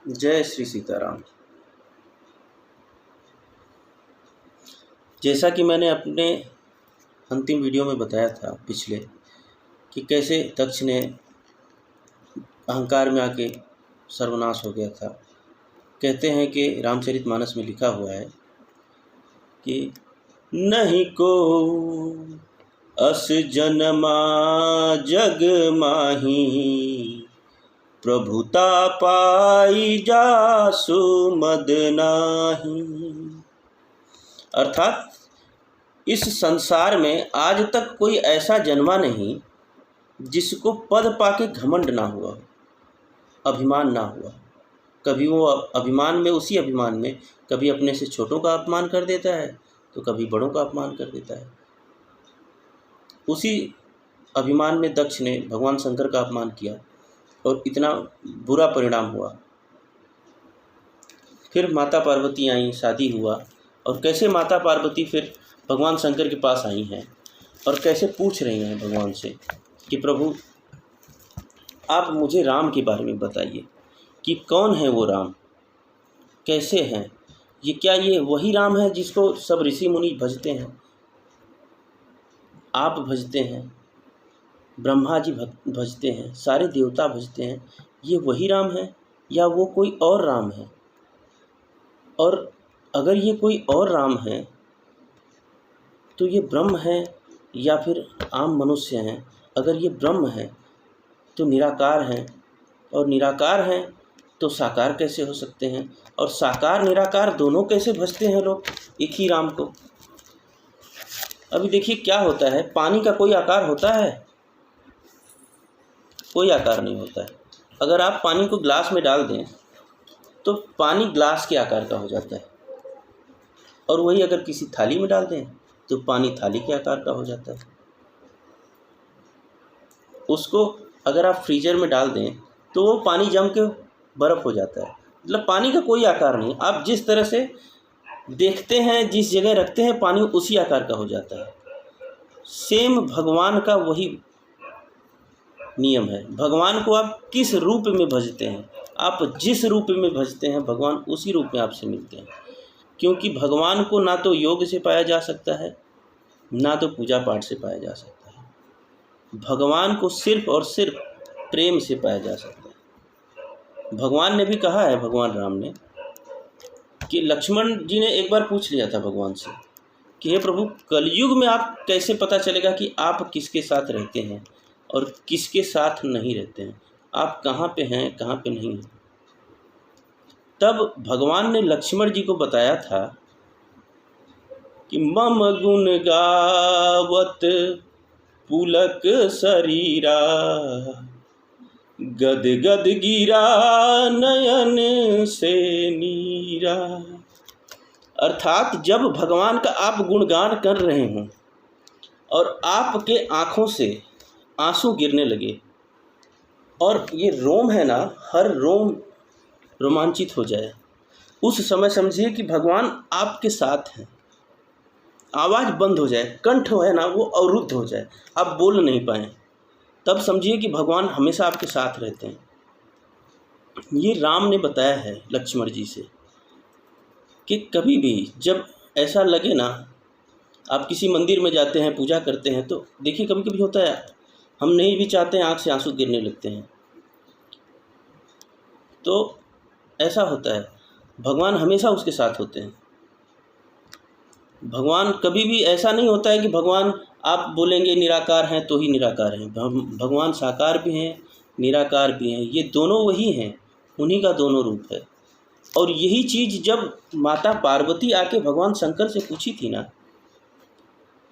जय श्री सीताराम। जैसा कि मैंने अपने अंतिम वीडियो में बताया था पिछले, कि कैसे दक्ष ने अहंकार में आके सर्वनाश हो गया था। कहते हैं कि रामचरितमानस में लिखा हुआ है कि नहीं को अस जनमा जग माही, प्रभुता पाई जासु मद नाही। अर्थात इस संसार में आज तक कोई ऐसा जन्मा नहीं जिसको पद पाके घमंड ना हुआ, अभिमान ना हुआ। कभी वो अभिमान में, उसी अभिमान में कभी अपने से छोटों का अपमान कर देता है तो कभी बड़ों का अपमान कर देता है। उसी अभिमान में दक्ष ने भगवान शंकर का अपमान किया और इतना बुरा परिणाम हुआ। फिर माता पार्वती आई, शादी हुआ, और कैसे माता पार्वती फिर भगवान शंकर के पास आई हैं और कैसे पूछ रही हैं भगवान से कि प्रभु आप मुझे राम के बारे में बताइए कि कौन है वो राम, कैसे हैं ये, क्या ये वही राम है जिसको सब ऋषि मुनि भजते हैं, आप भजते हैं, ब्रह्मा जी भजते हैं, सारे देवता भजते हैं, ये वही राम है या वो कोई और राम है? और अगर ये कोई और राम है तो ये ब्रह्म है या फिर आम मनुष्य हैं? अगर ये ब्रह्म है तो निराकार हैं, और निराकार हैं तो साकार कैसे हो सकते हैं? और साकार निराकार दोनों कैसे भजते हैं लोग एक ही राम को? अभी देखिए क्या होता है, पानी का कोई आकार होता है? कोई आकार नहीं होता है। अगर आप पानी को ग्लास में डाल दें तो पानी ग्लास के आकार का हो जाता है, और वही अगर किसी थाली में डाल दें तो पानी थाली के आकार का हो जाता है। उसको अगर आप फ्रीजर में डाल दें तो वो पानी जम के बर्फ़ हो जाता है। मतलब पानी का कोई आकार नहीं, आप जिस तरह से देखते हैं, जिस जगह रखते हैं, पानी उसी आकार का हो जाता है। सेम भगवान का वही नियम है। भगवान को आप किस रूप में भजते हैं, आप जिस रूप में भजते हैं भगवान उसी रूप में आपसे मिलते हैं। क्योंकि भगवान को ना तो योग से पाया जा सकता है, ना तो पूजा पाठ से पाया जा सकता है। भगवान को सिर्फ और सिर्फ प्रेम से पाया जा सकता है। भगवान ने भी कहा है, भगवान राम ने, कि लक्ष्मण जी ने एक बार पूछ लिया था भगवान से कि हे प्रभु, कलयुग में आप कैसे पता चलेगा कि आप किसके साथ रहते हैं और किसके साथ नहीं रहते हैं, आप कहाँ पे हैं, कहाँ पे नहीं हैं? तब भगवान ने लक्ष्मण जी को बताया था कि मम गुण गावत पुलक शरीरा, गद गद गिरा नयन से नीरा। अर्थात जब भगवान का आप गुणगान कर रहे हों और आपके आँखों से आंसू गिरने लगे और ये रोम है ना, हर रोम रोमांचित हो जाए, उस समय समझिए कि भगवान आपके साथ हैं। आवाज़ बंद हो जाए, कंठ है ना वो अवरुद्ध हो जाए, आप बोल नहीं पाएँ, तब समझिए कि भगवान हमेशा आपके साथ रहते हैं। ये राम ने बताया है लक्ष्मण जी से कि कभी भी जब ऐसा लगे ना, आप किसी मंदिर में जाते हैं, पूजा करते हैं, तो देखिए कभी कभी होता है हम नहीं भी चाहते हैं, आँख से आंसू गिरने लगते हैं। तो ऐसा होता है, भगवान हमेशा उसके साथ होते हैं। भगवान कभी भी ऐसा नहीं होता है कि भगवान आप बोलेंगे निराकार हैं तो ही निराकार हैं। भगवान साकार भी हैं, निराकार भी हैं, ये दोनों वही हैं, उन्हीं का दोनों रूप है। और यही चीज़ जब माता पार्वती आके भगवान शंकर से पूछी थी ना,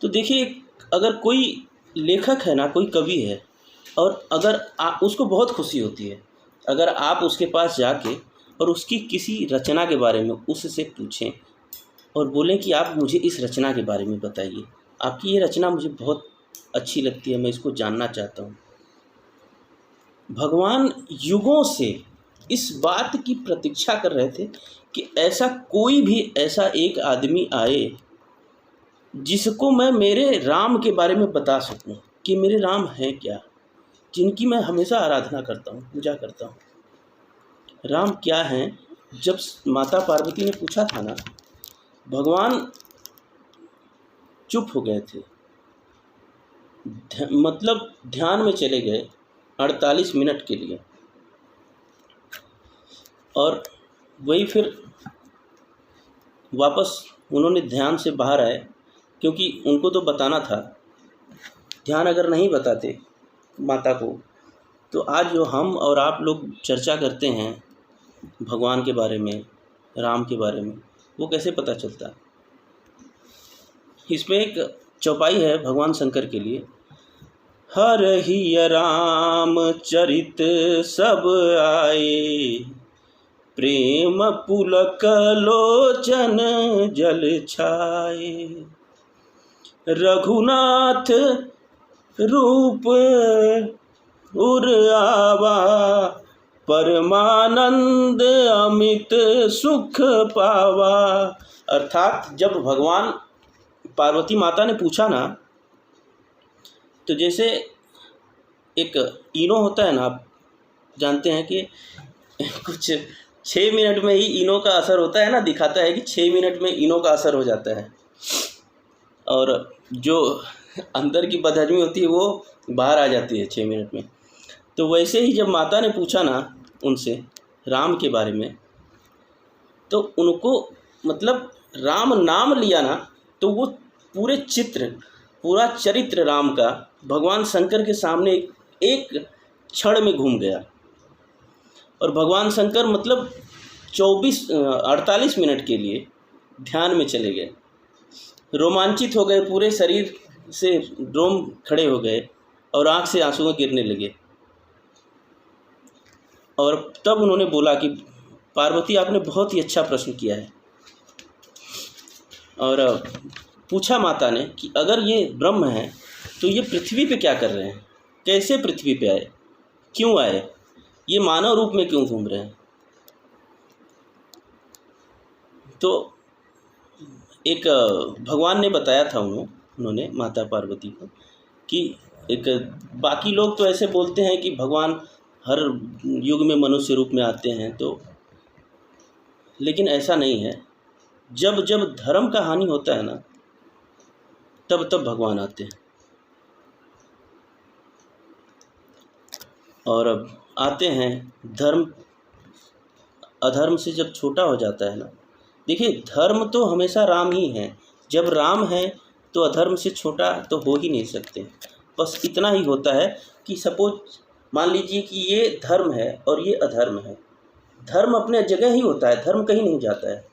तो देखिए अगर कोई लेखक है ना, कोई कवि है, और अगर उसको बहुत खुशी होती है अगर आप उसके पास जाके और उसकी किसी रचना के बारे में उससे पूछें और बोलें कि आप मुझे इस रचना के बारे में बताइए, आपकी ये रचना मुझे बहुत अच्छी लगती है, मैं इसको जानना चाहता हूँ। भगवान युगों से इस बात की प्रतीक्षा कर रहे थे कि ऐसा कोई भी ऐसा एक आदमी आए जिसको मैं मेरे राम के बारे में बता सकूं कि मेरे राम हैं क्या, जिनकी मैं हमेशा आराधना करता हूं, पूजा करता हूं। राम क्या हैं? जब माता पार्वती ने पूछा था ना, भगवान चुप हो गए थे, मतलब ध्यान में चले गए 48 मिनट के लिए। और वही फिर वापस उन्होंने ध्यान से बाहर आए, क्योंकि उनको तो बताना था। ध्यान अगर नहीं बताते माता को, तो आज जो हम और आप लोग चर्चा करते हैं भगवान के बारे में, राम के बारे में, वो कैसे पता चलता। इसमें एक चौपाई है भगवान शंकर के लिए। हर ही राम चरित सब आए, प्रेम पुलक लोचन जल छाए। रघुनाथ रूप उर आवा, परमानंद अमित सुख पावा। अर्थात जब भगवान पार्वती माता ने पूछा ना, तो जैसे एक इनो होता है ना, आप जानते हैं कि कुछ 6 मिनट में ही इनो का असर होता है ना, दिखाता है कि 6 मिनट में इनो का असर हो जाता है, और जो अंदर की बदहजमी होती है वो बाहर आ जाती है 6 मिनट में। तो वैसे ही जब माता ने पूछा ना उनसे राम के बारे में, तो उनको मतलब राम नाम लिया ना, तो वो पूरे चित्र, पूरा चरित्र राम का भगवान शंकर के सामने एक क्षण में घूम गया। और भगवान शंकर मतलब 48 मिनट के लिए ध्यान में चले गए, रोमांचित हो गए, पूरे शरीर से रोम खड़े हो गए और आँख से आंसू गिरने लगे। और तब उन्होंने बोला कि पार्वती, आपने बहुत ही अच्छा प्रश्न किया है। और पूछा माता ने कि अगर ये ब्रह्म हैं तो ये पृथ्वी पे क्या कर रहे हैं, कैसे पृथ्वी पे आए, क्यों आए, ये मानव रूप में क्यों घूम रहे हैं। तो एक भगवान ने बताया था उन्होंने माता पार्वती को कि एक, बाकी लोग तो ऐसे बोलते हैं कि भगवान हर युग में मनुष्य रूप में आते हैं, तो लेकिन ऐसा नहीं है। जब जब धर्म का हानि होता है ना, तब तब भगवान आते हैं। और अब आते हैं धर्म अधर्म से जब छोटा हो जाता है ना, देखिए धर्म तो हमेशा राम ही है। जब राम है तो अधर्म से छोटा तो हो ही नहीं सकते। बस इतना ही होता है कि सपोज मान लीजिए कि ये धर्म है और ये अधर्म है। धर्म अपने जगह ही होता है, धर्म कहीं नहीं जाता है।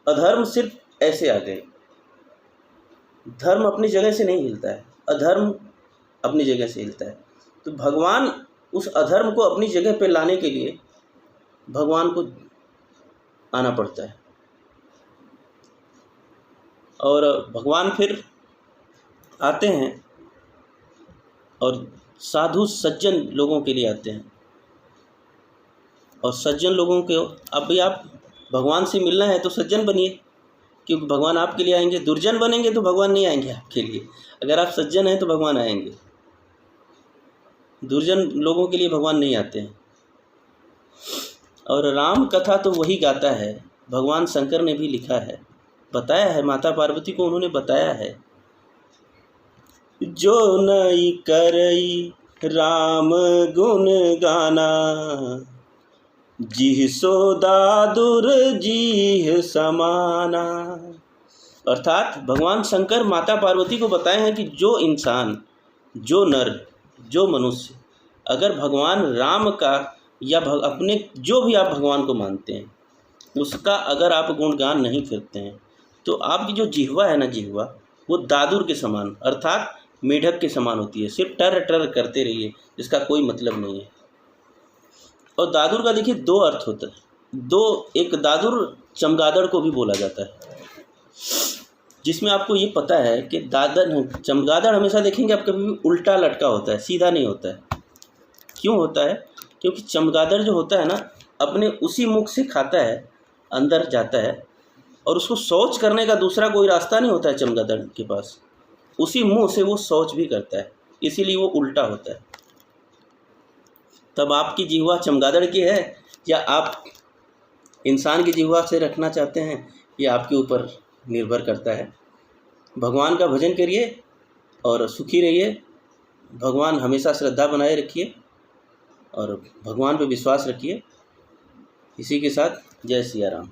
अधर्म सिर्फ ऐसे आ गए, धर्म अपनी जगह से नहीं हिलता है, अधर्म अपनी जगह से हिलता है। तो भगवान उस अधर्म को अपनी जगह पे लाने के लिए भगवान को आना पड़ता है। और भगवान फिर आते हैं और साधु सज्जन लोगों के लिए आते हैं। और सज्जन लोगों के, अब भी आप भगवान से मिलना है तो सज्जन बनिए, क्योंकि भगवान आपके लिए आएंगे। दुर्जन बनेंगे तो भगवान नहीं आएंगे आपके लिए। अगर आप सज्जन हैं तो भगवान आएंगे, दुर्जन लोगों के लिए भगवान नहीं आते हैं। और राम कथा तो वही गाता है, भगवान शंकर ने भी लिखा है, बताया है, माता पार्वती को उन्होंने बताया है। जो नई करई राम गुण गाना, जिह सो दादुर जीह समाना। अर्थात भगवान शंकर माता पार्वती को बताए हैं कि जो इंसान, जो नर, जो मनुष्य अगर भगवान राम का या अपने जो भी आप भगवान को मानते हैं उसका अगर आप गुणगान नहीं करते हैं, तो आपकी जो जिह्वा है ना, जिह्वा वो दादुर के समान अर्थात मेढक के समान होती है। सिर्फ टर टर करते रहिए, जिसका कोई मतलब नहीं है। और दादुर का देखिए 2 अर्थ होता है। एक दादुर चमगादड़ को भी बोला जाता है, जिसमें आपको ये पता है कि चमगादड़ हमेशा देखेंगे आप कभी भी उल्टा लटका होता है, सीधा नहीं होता है। क्यों होता है? क्योंकि चमगादड़ जो होता है ना, अपने उसी मुख से खाता है, अंदर जाता है, और उसको शौच करने का दूसरा कोई रास्ता नहीं होता है चमगादड़ के पास। उसी मुंह से वो शौच भी करता है, इसीलिए वो उल्टा होता है। तब आपकी जिह्वा चमगादड़ की है या आप इंसान की जिह्वा से रखना चाहते हैं, ये आपके ऊपर निर्भर करता है। भगवान का भजन करिए और सुखी रहिए। भगवान हमेशा श्रद्धा बनाए रखिए और भगवान पे विश्वास रखिए। इसी के साथ जय सिया राम।